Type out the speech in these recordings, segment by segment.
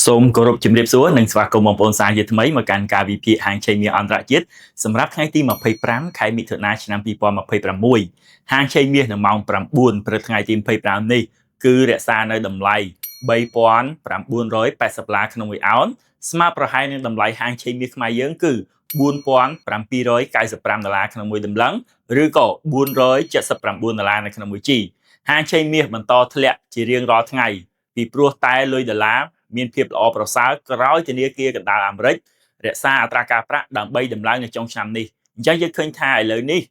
សូមគោរពជំរាបសួរនិងស្វាគមន៍បងប្អូនសាជាថ្មីមកកាន់ការវិភាគហាងឆេងមាសអន្តរជាតិសម្រាប់ថ្ងៃទី25ខែមិថុនាឆ្នាំ2026ហាងឆេងមាសនៅម៉ោង9ព្រឹកថ្ងៃទី25នេះគឺរក្សានៅតម្លៃ$3,980ក្នុងមួយអោនស្មើប្រហែលនឹងតម្លៃហាងឆេងមាសខ្មែរយើងគឺ$4,795ក្នុងមួយតម្លឹងឬក៏$479នៅក្នុងមួយជីហាងឆេងមាសបន្តធ្លាក់ជារៀងរាល់ថ្ងៃពីព្រោះតែលុយដុល្លារមានភាពល្អប្រសើរក្រោយធនាគារកណ្ដាលអាមេរិករក្សាអត្រាការប្រាក់ដើម្បីដំឡើងនៅចុងឆ្នាំនេះអញ្ចឹងយើងឃើញថាឥឡូវនេះ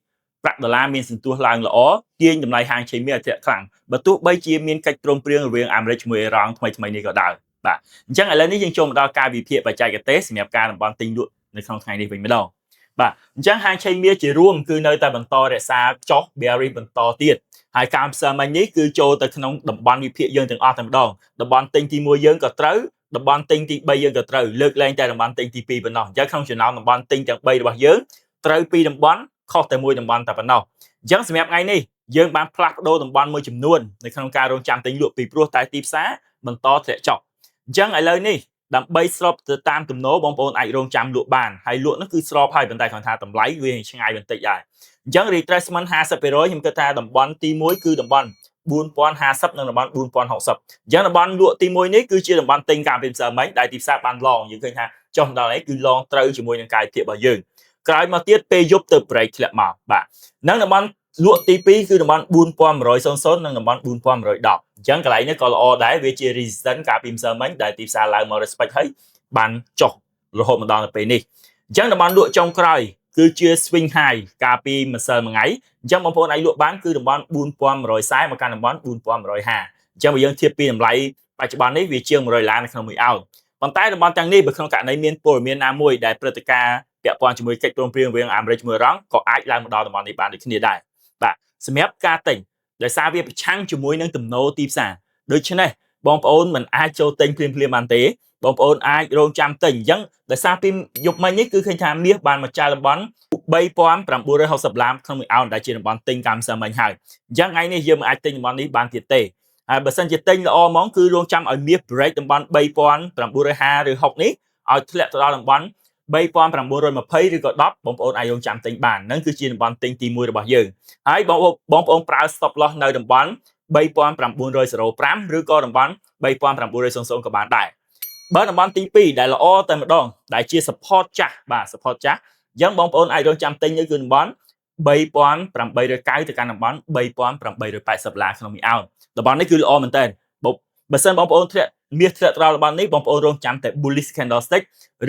ប្រាក់ដុល្លារមានសន្ទុះឡើងល្អទាញតម្លៃហាងឆេងមាសឲ្យធ្លាក់ខ្លាំងបើទោះបីជាមានកិច្ចព្រមព្រៀងរវាងអាមេរិកជាមួយអ៊ីរ៉ង់ថ្មីៗនេះក៏ដោយបាទអញ្ចឹងឥឡូវនេះយើងចូលមកដល់ការវិភាគបច្ចេកទេសសម្រាប់ការតំបន់ទិញលក់នៅក្នុងថ្ងៃនេះវិញម្ដងបាទអញ្ចឹងហាងឆេងមាសជារួមគឺនៅតែបន្តរក្សាចុះ bearish បន្តទៀតហើយការផ្សើមិញនេះគឺចូលទៅក្នុងតំបន់វិភាគយើងទាំងអស់តែម្ដងតំបន់ទិញទី1យើងក៏ត្រូវតំបន់ទិញទី3យើងក៏ត្រូវលើកលែងតែតំបន់ទិញទី2ប៉ុណ្ណោះអញ្ចឹងក្នុងចំណោមតំបន់ទិញទាំង3របស់យើងត្រូវ2តំបន់ខុសតែមួយតំបន់តែប៉ុណ្ណោះអញ្ចឹងសម្រាប់ថ្ងៃនេះយើងបានផ្លាស់ប្ដូរតំបន់មួយចំនួននៅក្នុងការរងចាំទិញលក់ពីព្រោះតែទីផ្សារបន្តធ្លាក់ចុះអញ្ចឹងឥឡូវនេះដើម្បីស្របទៅតាមទំនោរបងប្អូនអាចរងចាំលក់បានហើយលក់នោះគឺស្របហើយប៉ុន្តែគាត់ថាតម្លៃវាឆ្ងាយបន្តិចដែរអញ្ចឹង retracement 50%ខ្ញុំគិតថាតំបន់ទី1គឺតំបន់4050និងតំបន់4060អញ្ចឹងតំបន់លក់ទី1នេះគឺជាតំបន់ទិញការពីផ្សារមិញដែលទីផ្សារបានឡងយើងឃើញថាចុះដល់នេះគឺឡងត្រូវជាមួយនឹងកាយភាពរបស់យើងក្រោយមកទៀតពេលយប់ទៅ break ធ្លាក់មកបាទនឹងតំបន់លក់ទី2គឺតំបន់4100និងតំបន់4110អញ្ចឹងកន្លែងនេះក៏ល្អដែរវាជា resistance ការពីផ្សារមិញដែលទីផ្សារឡើងមក respect ហើយបានចុះរហូតមកដល់ពេលនេះអញ្ចឹងតំបន់លក់ចុងក្រោយគឺជា swing high កាលពីម្សិលមិញអញ្ចឹងបងប្អូនអាចលក់បានគឺតំបន់4140មកកាន់តំបន់4150អញ្ចឹងបើយើងធៀបពីតម្លៃបច្ចុប្បន្ននេះវាជាង$100នៅក្នុងមួយអោនប៉ុន្តែតំបន់ទាំងនេះបើក្នុងករណីមានព័ត៌មានណាមួយដែលព្រឹត្តិការណ៍ពាក់ព័ន្ធជាមួយកិច្ចព្រមព្រៀងរវាងអាមេរិកជាមួយអ៊ីរ៉ង់ក៏អាចឡើងមកដល់តំបន់នេះបានដូចគ្នាដែរបាទសម្រាប់ការទិញដោយសារវាប្រឆាំងជាមួយនឹងទំនោរទីផ្សារដូច្នេះបងប្អូនមិនអាចចូលទិញភ្លាមៗបានទេបងប្អូនអាចរងចាំទិញអញ្ចឹងដោយសារពីយប់មិញនេះគឺឃើញថាមាសបានមកចែកតំបន់$3,960ក្នុងមួយអោនដែលជាតំបន់ទិញកម្មសិមិញហើយអញ្ចឹងថ្ងៃនេះយើងមិនអាចទិញតំបន់នេះបានទៀតទេហើយបើសិនជាទិញល្អហ្មងគឺរងចាំឲ្យមាស break តំបន់$3,950ឬ60នេះឲ្យធ្លាក់ទៅដល់តំបន់$3,920ឬក៏10បងប្អូនអាចរងចាំទិញបានហ្នឹងគឺជាតំបន់ទិញទី1របស់យើងហើយបងប្អូនប្រើ stop loss នៅតំបន់$3,905ឬក៏តំបន់$3,900ក៏បានដែរបើតំបន់ទី2ដែលល្អតែម្ដងដែលជា support ចាស់បាទ support ចាស់អញ្ចឹងបងប្អូនអាចរងចាំទិញនៅគឺតំបន់$3,890ទៅកាន់តំបន់$3,880ក្នុងមួយអោនតំបន់នេះគឺល្អមែនតើបើសិនបងប្អូនធ្លាក់មាសធ្លាក់ដល់តំបន់នេះបងប្អូនរងចាំតែ bullish candlestick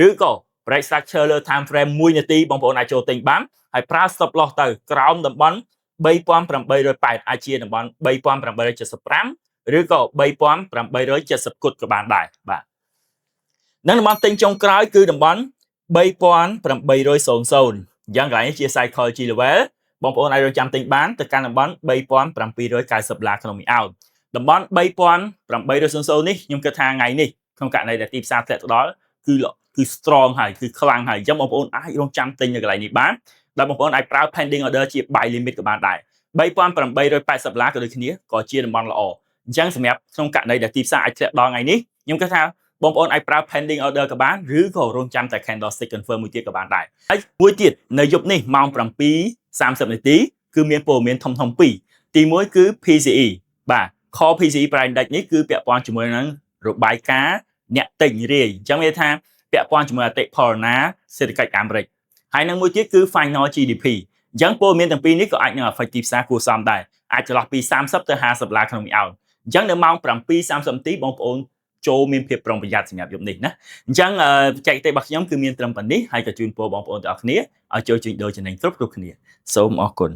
ឬក៏ break structure លើ time frame 1នាទីបងប្អូនអាចចូលទិញបានហើយប្រើ stop loss ទៅក្រោមតំបន់$3,880អាចជាតំបន់$3,875ឬក៏$3,870គុតក៏បានដែរបាទនឹងតំបន់ទិញចុងក្រោយគឺតំបន់$3,800អញ្ចឹងកន្លែងនេះជា psychology level បងប្អូនអាចរកចាំទិញបានទៅកាន់តំបន់$3,790ក្នុងមួយអោនតំបន់$3,800នេះខ្ញុំគិតថាថ្ងៃនេះក្នុងករណីដែលទីផ្សារធ្លាក់ទៅដល់គឺ strong ហើយគឺខ្លាំងហើយអញ្ចឹងបងប្អូនអាចរងចាំទិញនៅកន្លែងនេះបានដែលបងប្អូនអាចប្រើ pending order ជា buy limit ក៏បានដែរ$3,880ក៏ដូចគ្នាក៏ជាតំបន់ល្អអញ្ចឹងសម្រាប់ក្នុងករណីដែលទីផ្សារអាចធ្លាក់ដល់ថ្ងៃនេះខ្ញុំគិតថាបងប្អូនអាចប្រើ pending order ក៏បានឬក៏រងចាំតែ candlestick confirm មួយទៀតក៏បានដែរហើយមួយទៀតនៅយប់នេះម៉ោង7:30នាទីគឺមានព័ត៌មានធំៗពីរទី1គឺ PCE បាទ Core PCE Price Index នេះគឺពាក់ព័ន្ធជាមួយនឹងរបាយការណ៍អ្នកទិញរាយអញ្ចឹងមានថាពាក់ព័ន្ធជាមួយអតិផរណាសេដ្ឋកិច្ចអាមេរិកហើយនឹងមួយទៀតគឺ Final GDP អញ្ចឹងព័ត៌មានទាំងពីរនេះក៏អាចនឹង affect ទីផ្សារគួរសមដែរអាចចន្លោះពី$30ទៅ$50ក្នុងមួយអោនអញ្ចឹងនៅម៉ោង7:30នាទីបងប្អូនចូលមានភាពប្រុងប្រយ័ត្នសម្រាប់យប់នេះណាអញ្ចឹងបច្ចេកទេសរបស់ខ្ញុំគឺមានត្រឹមប៉ុណ្នេះហើយក៏ជូនពរបងប្អូនទាំងអស់គ្នាឲ្យចូលជួញដូរចំណេញគ្រប់គ្នាសូមអរគុណ